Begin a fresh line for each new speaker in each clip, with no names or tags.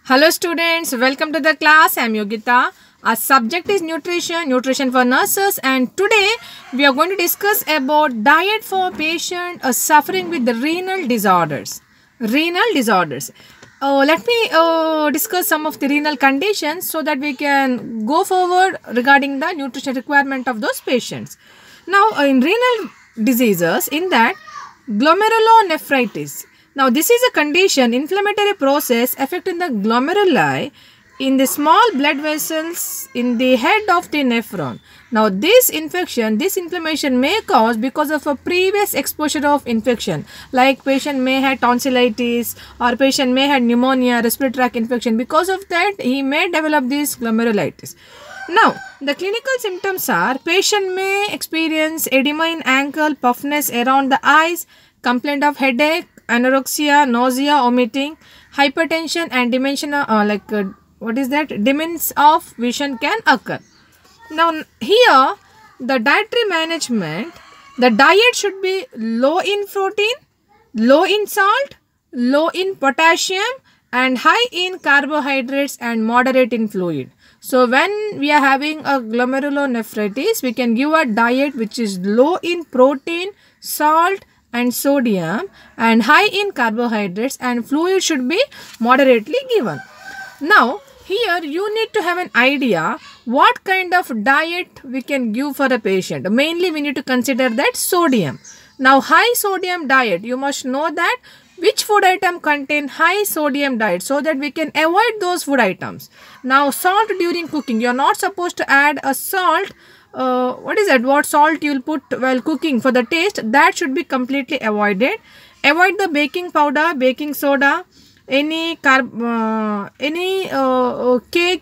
Hello students, welcome to the class. I am Yogita. Our subject is nutrition for nurses, and today we are going to discuss about diet for patient suffering with the renal disorders. Let me discuss some of the renal conditions so that we can go forward regarding the nutrition requirement of those patients. Now in renal diseases, in that glomerulonephritis. Now, this is a condition, inflammatory process affecting the glomeruli in the small blood vessels in the head of the nephron. Now, this inflammation may cause because of a previous exposure of infection, like patient may have tonsillitis or patient may have pneumonia, respiratory tract infection. Because of that, he may develop this glomerulitis. Now, the clinical symptoms are patient may experience edema in ankle, puffiness around the eyes, complaint of headache, anorexia, nausea, vomiting, hypertension, and dementia of vision can occur. Now here the dietary management, the diet should be low in protein, low in salt, low in potassium, and high in carbohydrates and moderate in fluid. So when we are having a glomerulonephritis, we can give a diet which is low in protein, salt, and sodium, and high in carbohydrates, and fluid should be moderately given. Now here you need to have an idea what kind of diet we can give for a patient. Mainly we need to consider that sodium. Now high sodium diet, you must know that which food item contain high sodium diet so that we can avoid those food items. Now salt during cooking, you are not supposed to add a salt. What salt you will put while cooking for the taste, that should be completely avoided. Avoid the baking powder, baking soda, any cake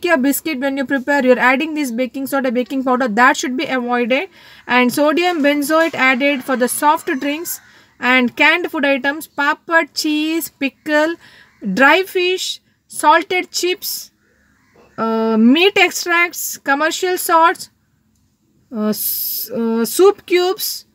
or biscuit when you prepare, you are adding this baking soda, baking powder, that should be avoided. And sodium benzoate added for the soft drinks and canned food items, papad, cheese, pickle, dry fish, salted chips, meat extracts, commercial salts, soup cubes,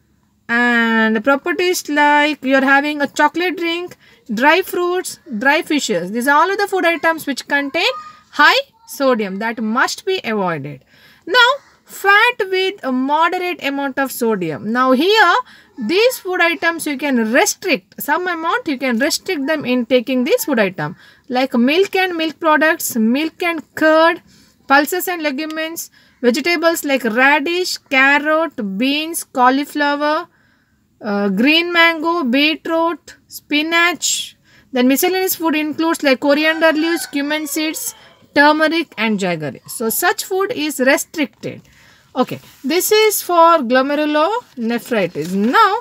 and properties like you are having a chocolate drink, dry fruits, dry fishes. These are all of the food items which contain high sodium, that must be avoided. Now fat with a moderate amount of sodium. Now here these food items you can restrict some amount, you can restrict them in taking this food item, like milk and milk products, milk and curd, pulses and legumes, vegetables like radish, carrot, beans, cauliflower, green mango, beetroot, spinach. Then miscellaneous food includes like coriander leaves, cumin seeds, turmeric, and jaggery. So such food is restricted. Okay, this is for glomerulonephritis. Now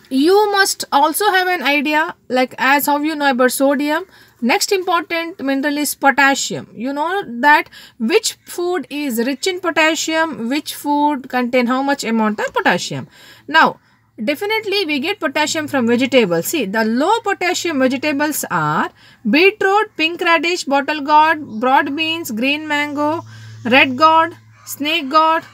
you must also have an idea, like as how you know about sodium. Next important mineral is potassium. You know that which food is rich in potassium, which food contain how much amount of potassium. Now definitely we get potassium from vegetables. See, the low potassium vegetables are beetroot, pink radish, bottle gourd, broad beans, green mango, red gourd, snake gourd.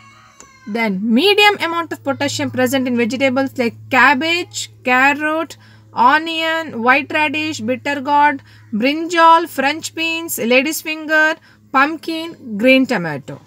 Then medium amount of potassium present in vegetables like cabbage, carrot, onion, white radish, bitter gourd, brinjal, French beans, lady's finger, pumpkin, green tomato.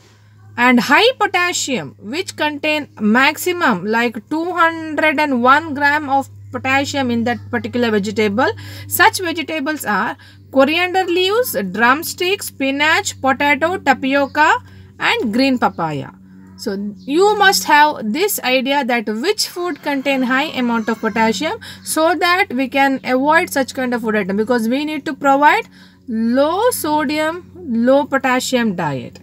And high potassium, which contain maximum like 201 gram of potassium in that particular vegetable. Such vegetables are coriander leaves, drumstick, spinach, potato, tapioca, and green papaya. So you must have this idea that which food contain high amount of potassium so that we can avoid such kind of food item, because we need to provide low sodium, low potassium diet.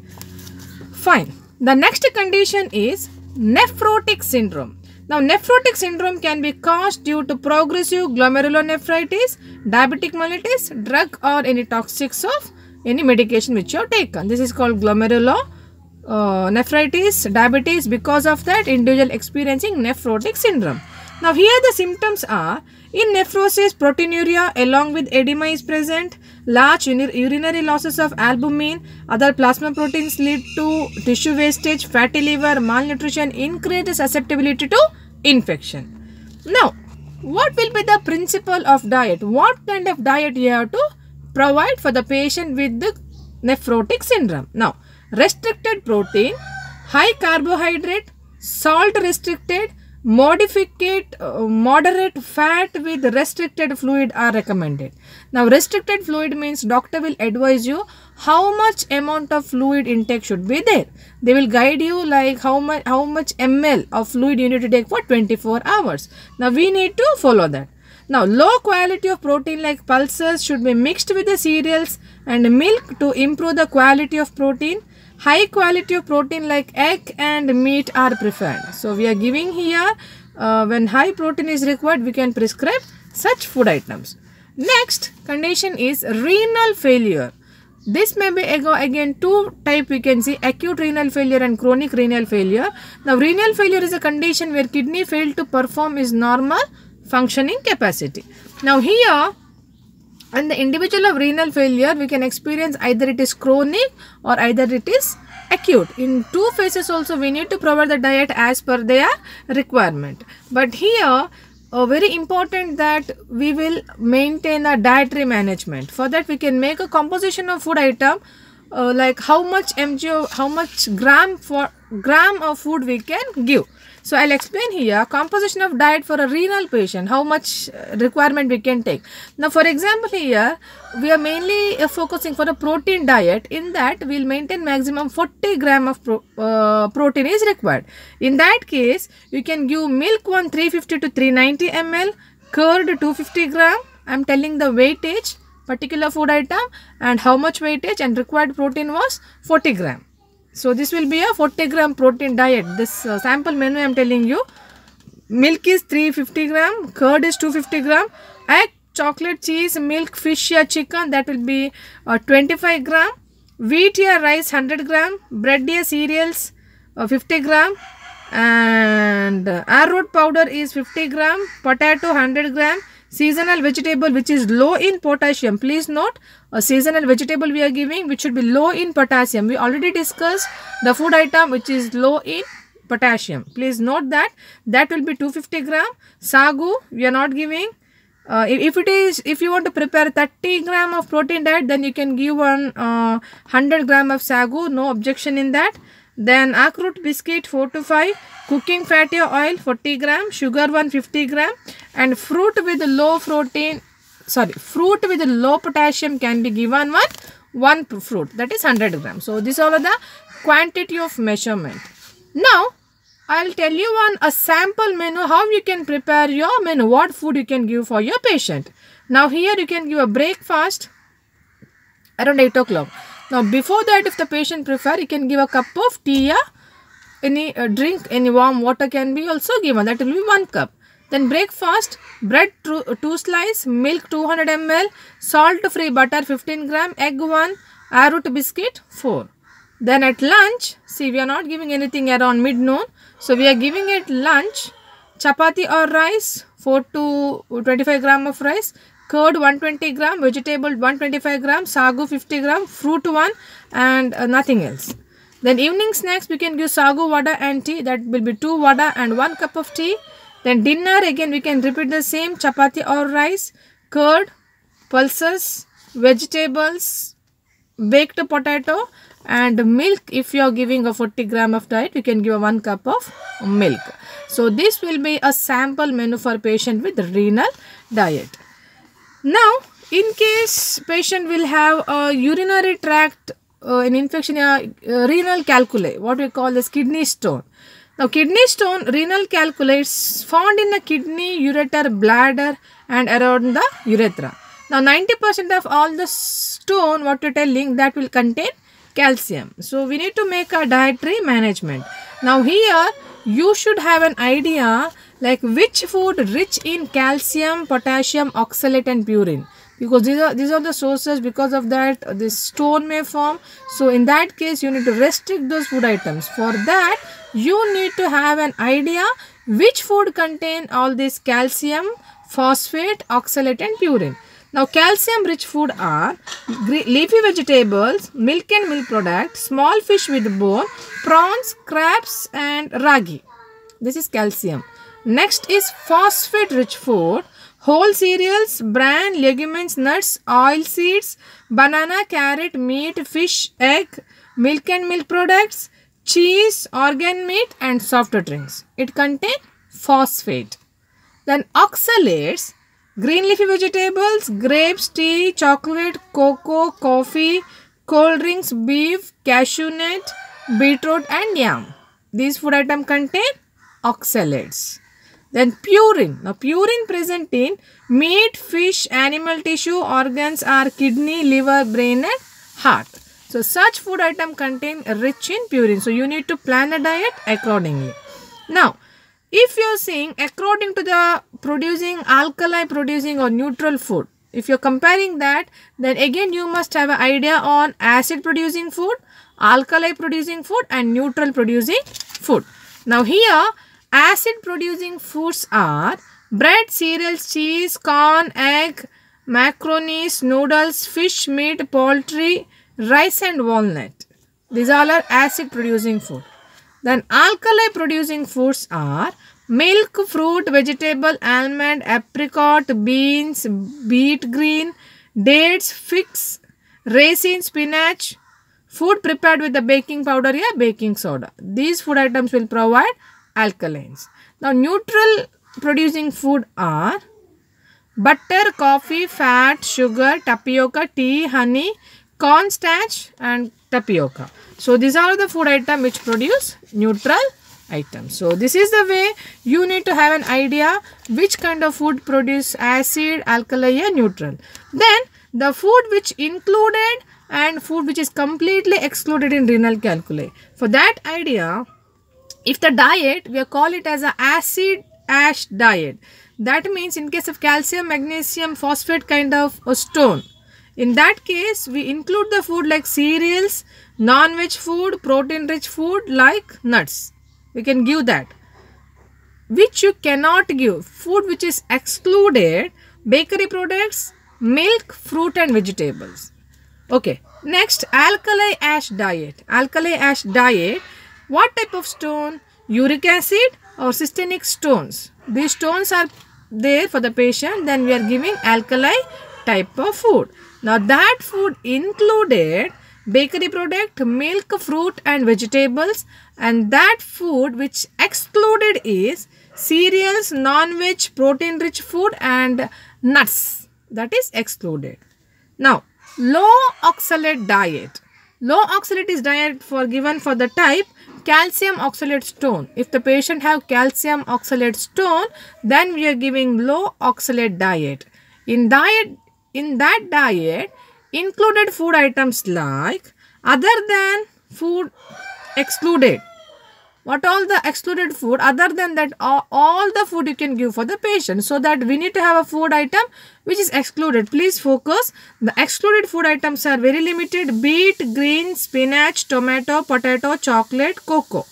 Fine. The next condition is nephrotic syndrome. Now nephrotic syndrome can be caused due to progressive glomerulonephritis, diabetic mellitus, drug, or any toxics of any medication which you have taken. This is called nephritis, diabetes. Because of that, individual experiencing nephrotic syndrome. Now here the symptoms are, in nephrosis, proteinuria along with edema is present, large urinary losses of albumin, other plasma proteins lead to tissue wastage, fatty liver, malnutrition, increased susceptibility to infection. Now what will be the principle of diet? What kind of diet you have to provide for the patient with the nephrotic syndrome. Now, restricted protein, high carbohydrate, salt restricted, moderate fat with restricted fluid are recommended. Now, restricted fluid means doctor will advise you how much amount of fluid intake should be there. They will guide you like how much ml of fluid you need to take for 24 hours. Now, we need to follow that. Now, low quality of protein like pulses should be mixed with the cereals and milk to improve the quality of protein. High quality of protein like egg and meat are preferred. So, we are giving here when high protein is required, we can prescribe such food items. Next condition is renal failure. This may be again two type we can see, acute renal failure and chronic renal failure. Now, renal failure is a condition where kidney fail to perform its normal functioning capacity. Now, here in the individual of renal failure, we can experience either it is chronic or either it is acute. In two phases also, we need to provide the diet as per their requirement. But here, very important that we will maintain a dietary management. For that, we can make a composition of food item like how much gram of food we can give. So, I will explain here composition of diet for a renal patient, how much requirement we can take. Now, for example, here we are mainly focusing for a protein diet. In that, we will maintain maximum 40 gram of protein is required. In that case, you can give milk 350 to 390 ml, curd 250 gram. I am telling the weightage, particular food item and how much weightage, and required protein was 40 gram. So, this will be a 40 gram protein diet. This sample menu I am telling you. Milk is 350 gram, curd is 250 gram, egg, chocolate, cheese, milk, fish or chicken, that will be 25 gram, wheat or rice 100 gram, bread or cereals 50 gram, and arrowroot powder is 50 gram, potato 100 gram, seasonal vegetable which is low in potassium. Please note, a seasonal vegetable we are giving which should be low in potassium. We already discussed the food item which is low in potassium. Please note that will be 250 gram. Sagu we are not giving. If you want to prepare 30 gram of protein diet, then you can give 100 gram of sagu, no objection in that. Then akhroot biscuit 4 to 5, cooking fatty oil 40 gram, sugar 150 gram, and fruit with low potassium can be given one fruit, that is 100 grams. So, these are the quantity of measurement. Now, I will tell you a sample menu how you can prepare your menu, what food you can give for your patient. Now, here you can give a breakfast around 8 o'clock. Now, before that, if the patient prefer, you can give a cup of tea, any drink, any warm water can be also given, that will be 1 cup. Then breakfast, bread 2 slice, milk 200 ml, salt free butter 15 gram, egg 1, arrowroot biscuit 4. Then at lunch, see we are not giving anything around mid-noon. So, we are giving at lunch, chapati or rice, 4 to 25 gram of rice, curd 120 gram, vegetable 125 gram, sagu 50 gram, fruit 1 and nothing else. Then evening snacks we can give sagu, vada and tea, that will be 2 vada and 1 cup of tea. Then dinner again we can repeat the same, chapati or rice, curd, pulses, vegetables, baked potato and milk. If you are giving a 40 gram of diet, you can give 1 cup of milk. So, this will be a sample menu for patient with renal diet. Now, in case patient will have a urinary tract an infection, renal calculi, what we call as kidney stone. Now, kidney stone, renal calculi is found in the kidney, ureter, bladder and around the urethra. Now, 90% of all the stone, what you are telling, that will contain calcium. So, we need to make a dietary management. Now, here you should have an idea like which food rich in calcium, potassium, oxalate and purine. Because these are the sources, because of that this stone may form. So, in that case, you need to restrict those food items. For that, you need to have an idea which food contain all this calcium, phosphate, oxalate and purine. Now, calcium rich food are leafy vegetables, milk and milk products, small fish with bone, prawns, crabs and ragi. This is calcium. Next is phosphate rich food, whole cereals, bran, legumes, nuts, oil seeds, banana, carrot, meat, fish, egg, milk and milk products, cheese, organ meat and soft drinks. It contains phosphate. Then oxalates, green leafy vegetables, grapes, tea, chocolate, cocoa, coffee, cold drinks, beef, cashew nut, beetroot and yam. These food items contain oxalates. Then purine. Now purine present in meat, fish, animal tissue, organs are kidney, liver, brain and heart. So such food item contain rich in purine. So you need to plan a diet accordingly. Now if you are seeing according to the producing alkali producing or neutral food, if you are comparing that, then again you must have an idea on acid producing food, alkali producing food and neutral producing food. Now here acid producing foods are bread, cereals, cheese, corn, egg, macaronis, noodles, fish, meat, poultry, rice and walnut. These all are acid producing food. Then alkali producing foods are milk, fruit, vegetable, almond, apricot, beans, beet green, dates, figs, raisin, spinach, food prepared with the baking powder or baking soda. These food items will provide alkalines. Now neutral producing food are butter, coffee, fat, sugar, tapioca, tea, honey, cornstarch and tapioca. So these are the food items which produce neutral items. So this is the way you need to have an idea which kind of food produce acid, alkali and neutral. Then the food which included and food which is completely excluded in renal calculi. For that idea, if the diet, we call it as a acid ash diet. That means in case of calcium, magnesium, phosphate kind of a stone. In that case, we include the food like cereals, non-veg food, protein-rich food like nuts. We can give that. Which you cannot give, food which is excluded, bakery products, milk, fruit and vegetables. Okay, next alkali ash diet. Alkali ash diet, what type of stone? Uric acid or cystinic stones. These stones are there for the patient, then we are giving alkali type of food. Now that food included bakery product, milk, fruit and vegetables, and that food which excluded is cereals, non-veg, protein-rich food and nuts. That is excluded. Now low oxalate diet. Low oxalate is diet for given for the type calcium oxalate stone. If the patient have calcium oxalate stone, then we are giving low oxalate diet. In that diet, included food items like other than food excluded. What all the excluded food? Other than that, all the food you can give for the patient. So that we need to have a food item which is excluded. Please focus. The excluded food items are very limited. Beet, green, spinach, tomato, potato, chocolate, cocoa.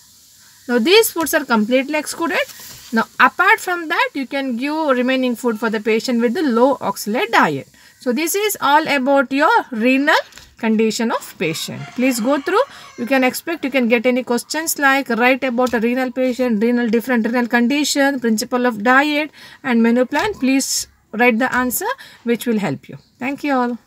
Now these foods are completely excluded. Now apart from that, you can give remaining food for the patient with the low oxalate diet. So this is all about your renal condition of patient. Please go through. You can get any questions like write about a renal patient, different renal condition, principle of diet and menu plan. Please write the answer which will help you. Thank you all.